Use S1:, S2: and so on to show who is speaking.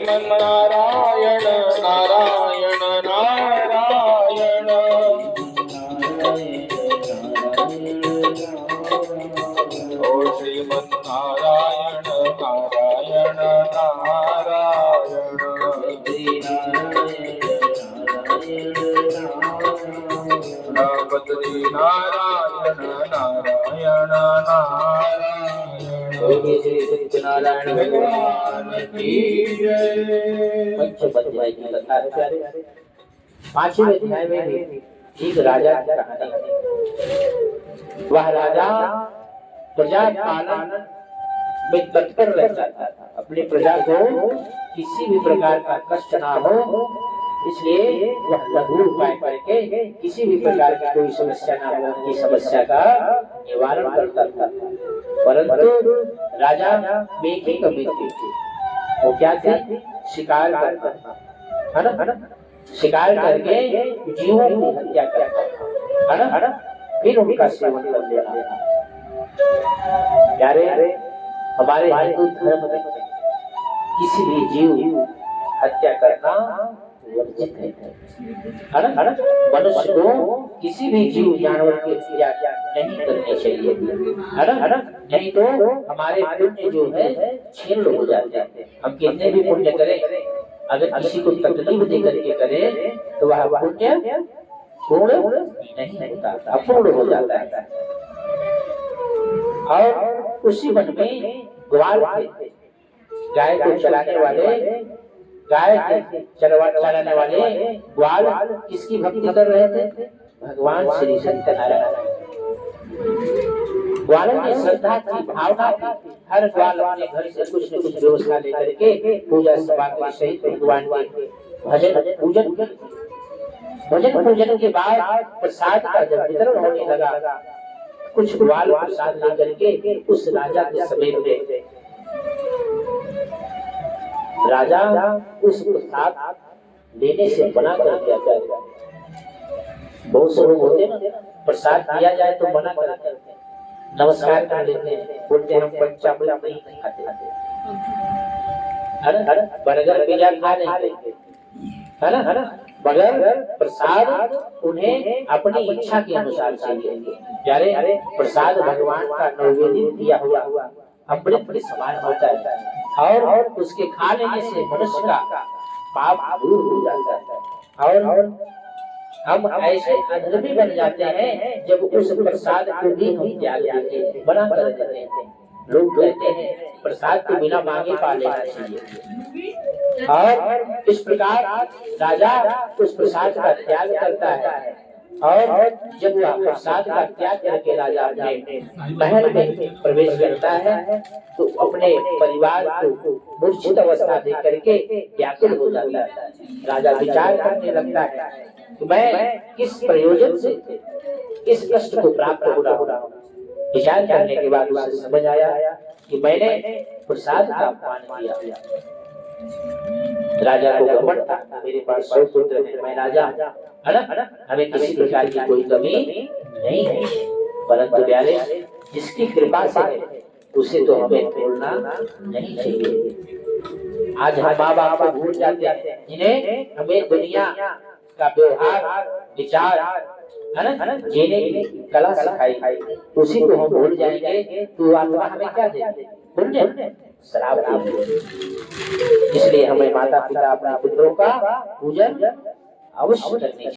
S1: श्रीमन्नारायण नारायण नारायण। ओ श्रीमन्नारायण नारायण नारायण। बद्री नारायण नारायण नारायण।
S2: श्री सत्यनारायण भगवान की जय। पंचम अध्याय की कथा है प्यारे। पांचवें अध्याय में एक राजा की कहानी है। वह राजा प्रजा पालन में तत्पर रहता था। अपनी प्रजा को किसी भी प्रकार का कष्ट ना हो, इसलिए वह लघु उपाय करके किसी भी प्रकार की कोई समस्या ना हो, उनकी समस्या का निवारण करता था। परंतु राजा में एक ही कमी थी। वो क्या थी? शिकार करता था, है ना? शिकार करके जीवों की हत्या करता था, है ना? फिर उनका सेवन कर लेता था। प्यारे, हमारे हिंदू धर्म में किसी भी जीव हत्या करना वर्जित है ना? मनुष्य को किसी भी जीव जानवर की हत्या नहीं करनी चाहिए, है ना? नहीं तो हमारे पुण्य जो है छीन हो जाते हैं। हम कितने भी पुण्य करें, अगर किसी को तकलीफ दे करके करें तो वह पुण्य पूर्ण नहीं होता, अपूर्ण हो जाता है। और उसी वन में ग्वाल थे, गाय को चलाने वाले, चलाने वाले ग्वाल किसकी भक्ति कर रहे थे? भगवान श्री सत्यनारायण। ग्वालों में श्रद्धा थी, भावना थी। हर ग्वाल अपने घर से कुछ न कुछ व्यवस्था लेकर के पूजा सामग्री सहित भगवान के भजन पूजन के बाद प्रसाद का जब वितरण होने लगा, कुछ ग्वाल प्रसाद लेकर के उस राजा के समीप में, राजा उस प्रसाद लेने से मना कर दिया जाएगा। बहुत से लोग होते ना, प्रसाद दिया जाए तो मना करते हैं, नमस्कार कर लेते हैं, बोलते हैं हम पंचामृत नहीं खाते, बर्गर पिज्जा खा लेंगे, है ना? मगर प्रसाद उन्हें अपनी इच्छा के अनुसार चाहिए। प्यारे, प्रसाद भगवान का नैवेद्य दिया हुआ अमृत के समान होता है, और उसके खा लेने से मनुष्य का पाप दूर हो जाता है। और हम ऐसे अधर्मी बन जाते हैं जब उस प्रसाद को भी हम त्याग देते हैं, मना कर देते हैं। लोग कहते हैं प्रसाद को बिना मांगे पा लेना चाहिए। और इस प्रकार राजा उस प्रसाद का त्याग करता है, और जब वह प्रसाद का त्याग करके राजा अपने महल में प्रवेश करता है तो अपने परिवार को मूर्छित अवस्था दे करके व्याकुल हो जाता है। राजा विचार करने लगता है कि मैं किस प्रयोजन से इस कष्ट को प्राप्त हो रहा हूँ। विचार करने के बाद उसे समझ आया कि मैंने प्रसाद का अपमान किया। राजा को घमंड था, मेरे पास 100 पुत्र हैं, मैं राजा, है ना? हमें किसी प्रकार की कोई कमी नहीं है। परंतु प्यारे, जिसकी कृपा से है उसे तो हमें भूलना नहीं चाहिए। आज हम माँ बाप को भूल जाते हैं, जिन्हें हमें दुनिया का व्यवहार, विचार, है ना, जीने की कला सिखाई, उसी को हम भूल जाएंगे तो आत्मा हमें क्या देते? पुण्य, श्राप देते। इसलिए हमें माता पिता अपने पुत्रों का पूजन अवश्य करनी चाहिए।